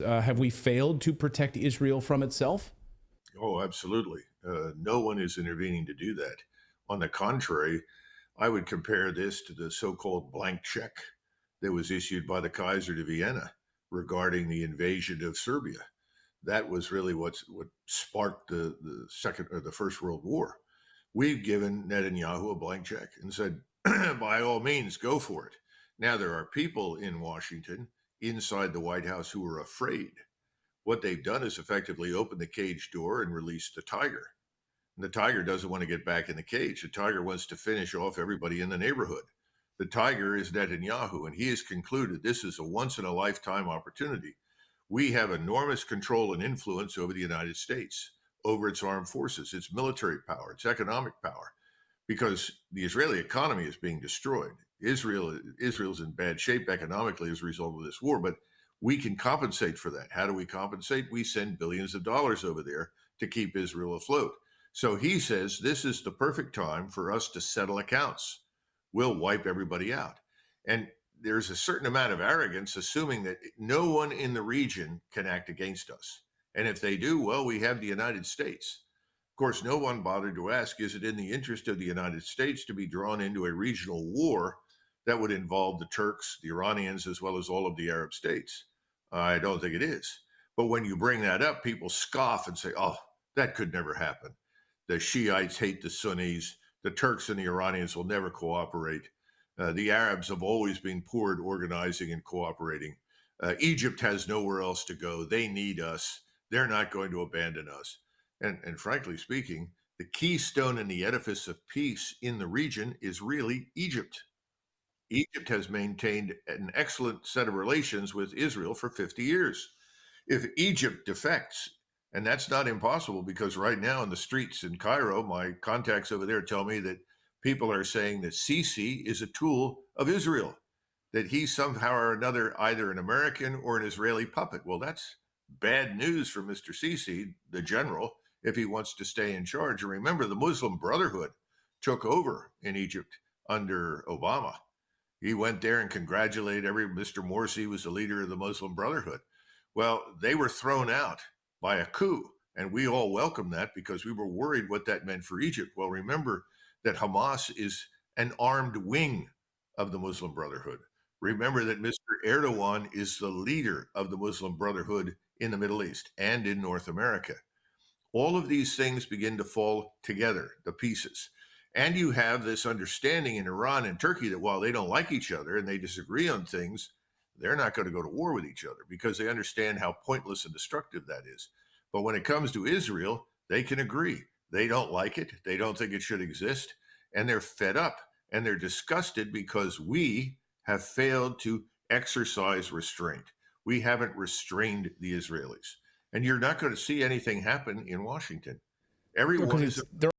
Have we failed to protect Israel from itself? Oh, absolutely. No one is intervening to do that. On the contrary, I would compare this to the so called blank check that was issued by the Kaiser to Vienna regarding the invasion of Serbia. That was really what sparked the second or the First World War. We've given Netanyahu a blank check and said, by all means, go for it. Now, there are people in Washington inside the White House who are afraid. What they've done is effectively opened the cage door and released the tiger. And the tiger doesn't want to get back in the cage. The tiger wants to finish off everybody in the neighborhood. The tiger is Netanyahu, and he has concluded this is a once in a lifetime opportunity. We have enormous control and influence over the United States, over its armed forces, its military power, its economic power, because the Israeli economy is being destroyed. Israel's in bad shape economically as a result of this war, but we can compensate for that. How do we compensate? We send billions of dollars over there to keep Israel afloat. So he says this is the perfect time for us to settle accounts. We'll wipe everybody out. And there's a certain amount of arrogance assuming that no one in the region can act against us. And if they do, well, we have the United States. Of course, no one bothered to ask, is it in the interest of the United States to be drawn into a regional war that would involve the Turks, the Iranians, as well as all of the Arab states? I don't think it is. But when you bring that up, people scoff and say, oh, that could never happen. The Shiites hate the Sunnis. The Turks and the Iranians will never cooperate. The Arabs have always been poor at organizing and cooperating. Egypt has nowhere else to go. They need us. They're not going to abandon us. And frankly speaking, the keystone in the edifice of peace in the region is really Egypt. Egypt has maintained an excellent set of relations with Israel for 50 years. If Egypt defects, and that's not impossible because right now in the streets in Cairo, my contacts over there tell me that people are saying that Sisi is a tool of Israel, that he's somehow or another either an American or an Israeli puppet. Well, that's bad news for Mr. Sisi, the general, if he wants to stay in charge. And remember, the Muslim Brotherhood took over in Egypt under Obama. He went there and congratulated Mr. Morsi was the leader of the Muslim Brotherhood. Well, they were thrown out by a coup, and we all welcomed that because we were worried what that meant for Egypt. Well, remember that Hamas is an armed wing of the Muslim Brotherhood. Remember that Mr. Erdogan is the leader of the Muslim Brotherhood in the Middle East and in North America. All of these things begin to fall together, the pieces. And you have this understanding in Iran and Turkey that while they don't like each other and they disagree on things, they're not going to go to war with each other because they understand how pointless and destructive that is. But when it comes to Israel, they can agree. They don't like it. They don't think it should exist. And they're fed up and they're disgusted because we have failed to exercise restraint. We haven't restrained the Israelis. And you're not going to see anything happen in Washington. Because Everyone is it's they're